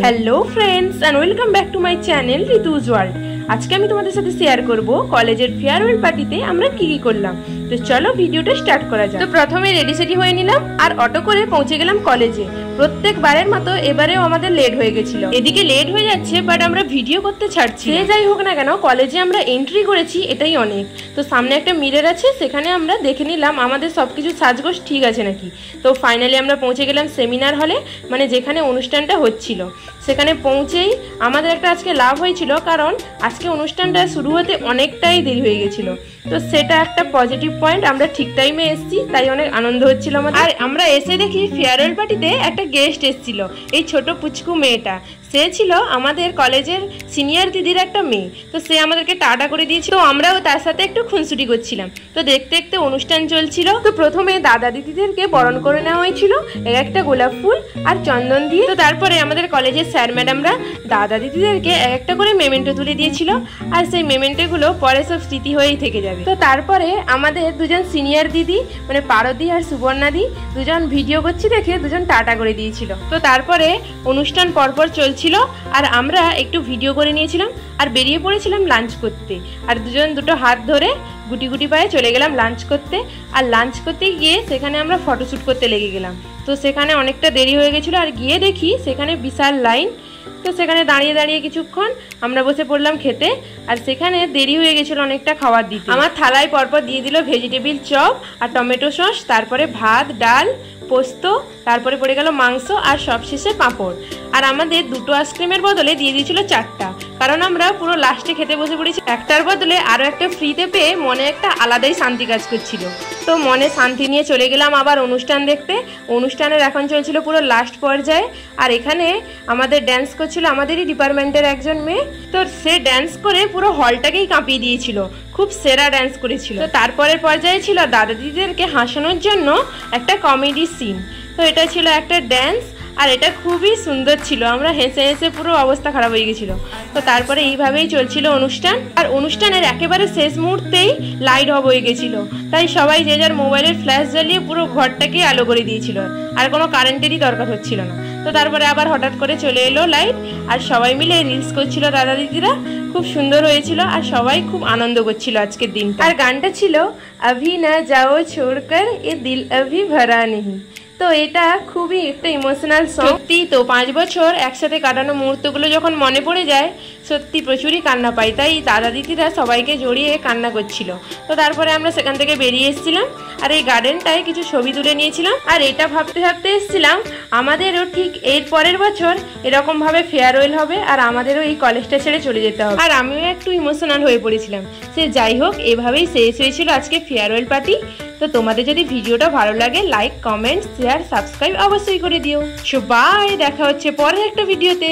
Hello friends and welcome back to my channel Rituj world. आज के আমি তোমাদের সাথে শেয়ার করব কলেজের ফেয়ারওয়েল পার্টিতে আমরা কি কি করলাম। তো চলো ভিডিওটা স্টার্ট করা যাক। তো প্রথমে রেডি সেটি হয়ে নিলাম আর অটো করে পৌঁছে গেলাম কলেজে। প্রত্যেকবারের মতো এবারেও আমাদের লেট হয়ে গেছিল। এদিকে লেট হয়ে যাচ্ছে বাট আমরা ভিডিও করতে ছাড়ছি। সে যাই হোক না কেন কলেজে আমরা এন্ট্রি করেছি এটাই অনেক। তো সামনে একটা মিরর আছে সেখানে আমরা দেখে নিলাম আমাদের সবকিছু সাজগোজ ঠিক আছে নাকি। তো ফাইনালি আমরা পৌঁছে গেলাম সেমিনার হলে, মানে যেখানে অনুষ্ঠানটা হচ্ছিল। সেখানে পৌঁছেই আমাদের একটা আজকে লাভ হয়েছিল, কারণ আজকে অনুষ্ঠানটা শুরু হতে অনেকটাই দেরি হয়ে গেছিল। তো সেটা একটা পজিটিভ পয়েন্ট, আমরা ঠিক টাইমে এসেছি তাই অনেক আনন্দ হচ্ছিল আমাদের। আর আমরা এসে দেখি ফেয়ারওয়েল পার্টিতে একটা গেস্ট এসেছিল, এই ছোট পুচকু মেয়েটা। সে ছিল আমাদের কলেজের সিনিয়র দিদির একটা মেয়ে। তো সে আমাদেরকে টাটা করে দিয়েছিল, তো আমরাও তার সাথে একটু খুনসুটি করছিলাম। তো দেখতে দেখতে অনুষ্ঠান চলছিল। তো প্রথমে দাদা দিদিদেরকে বরণ করে নেওয়া হয়েছিল একটা গোলাপ ফুল আর চন্দন দিয়ে। তো তারপরে আমাদের কলেজের স্যার ম্যাডামরা দাদা দিদিদেরকে একটা করে মেমেন্টো তুলে দিয়েছিল, আর সেই মেমেন্টোগুলো পরে সব স্মৃতি হয়েই থেকে যাবে। তো তারপরে আমাদের দুজন সিনিয়র দিদি মানে পারদি আর সুবর্ণাদি দুজন ভিডিও করছি দেখে দুজন টাটা করে দিয়েছিল। তো তারপরে অনুষ্ঠান পরপর চলছিল আর আমরা একটু ভিডিও করে নিয়েছিলাম আর বেরিয়ে পড়েছিলাম লাঞ্চ করতে। আর দুটো হাত ধরে গুটি গুটি পায়ে চলে গেলাম লাঞ্চ করতে। আর লাঞ্চ করতে গিয়ে সেখানে আমরা ফটোশ্যুট করতে লেগে গেলাম। তো সেখানে অনেকটা দেরি হয়ে গেছিলো আর গিয়ে দেখি সেখানে বিশাল লাইন। তো সেখানে দাঁড়িয়ে দাঁড়িয়ে কিছুক্ষণ আমরা বসে পড়লাম খেতে। আর সেখানে দেরি হয়ে গেছিলো অনেকটা খাবার দিতে। আমার থালায় পরপর দিয়ে দিল ভেজিটেবিল চপ আর টমেটো সস, তারপরে ভাত ডাল পোস্ত, তারপরে পড়ে গেল মাংস আর সবশেষে পাঁপড়। আর আমাদের দুটো আইসক্রিমের বদলে দিয়ে দিয়েছিল 4টা, কারণ আমরা পুরো লাস্টে খেতে বসে পড়েছি। একটার বদলে আরও একটা ফ্রিতে পেয়ে মনে একটা আলাদাই শান্তি কাজ করছিল। তো মনে শান্তি নিয়ে চলে গেলাম আবার অনুষ্ঠান দেখতে। অনুষ্ঠানের এখন চলছিল পুরো লাস্ট পর্যায়ে। আর এখানে আমাদের ড্যান্স করছিল আমাদেরই ডিপার্টমেন্টের একজন মেয়ে। তো সে ড্যান্স করে পুরো হলটাকেই কাঁপিয়ে দিয়েছিল, খুব সেরা ড্যান্স করেছিল। তো তারপরের পর্যায়ে ছিল দাদা দিদিদেরকে হাসানোর জন্য একটা কমেডি সিন। তো এটা ছিল একটা ড্যান্স আর এটা খুবই সুন্দর ছিল, আমরা হেসে হেসে পুরো অবস্থা খারাপ হয়ে গেছিলো। তো তারপরে এইভাবেই চলছিল অনুষ্ঠান। আর অনুষ্ঠানের একেবারে শেষ মুহূর্তেই লাইট অফ হয়ে গেছিলো, তাই সবাই যে যার মোবাইলের ফ্ল্যাশ জ্বালিয়ে পুরো ঘরটাকে আলো করে দিয়েছিল, আর কোনো কারেন্টেরই দরকার হচ্ছিল না। তো তারপরে আবার হঠাৎ করে চলে এলো লাইট আর সবাই মিলে রিলস করছিল দাদা দিদিরা, খুব সুন্দর হয়েছিল আর সবাই খুব আনন্দ করছিল আজকের দিনটা। আর গানটা ছিল অভি না যাও ছোড়কর এ দিল অভি ভরা নেহি। তো এটা খুবই একটা ইমোশনাল সং। সত্যি তো 5 বছর একসাথে কাটানো মুহূর্তগুলো যখন মনে পড়ে যায় সত্যি প্রচুরই কান্না পাই। তাই দাদা দিদিরা সবাইকে জড়িয়ে কান্না করছিল। তো তারপরে আমরা সেখান থেকে বেরিয়ে এসেছিলাম আর এই গার্ডেনটায় কিছু ছবি তুলে নিয়েছিলাম। আর এটা ভাবতে ভাবতে এসেছিলাম আমাদেরও ঠিক এর পরের বছর এরকমভাবে ফেয়ারওয়েল হবে আর আমাদেরও এই কলেজটা ছেড়ে চলে যেতে হবে। আর আমিও একটু ইমোশনাল হয়ে পড়েছিলাম। সে যাই হোক এভাবেই শেষ হয়েছিল আজকে ফেয়ারওয়েল পার্টি। তো তোমাদের যদি ভিডিওটা ভালো লাগে লাইক কমেন্ট শেয়ার সাবস্ক্রাইব অবশ্যই করে দিও। সো বাই, দেখা হচ্ছে পরের একটা ভিডিওতে।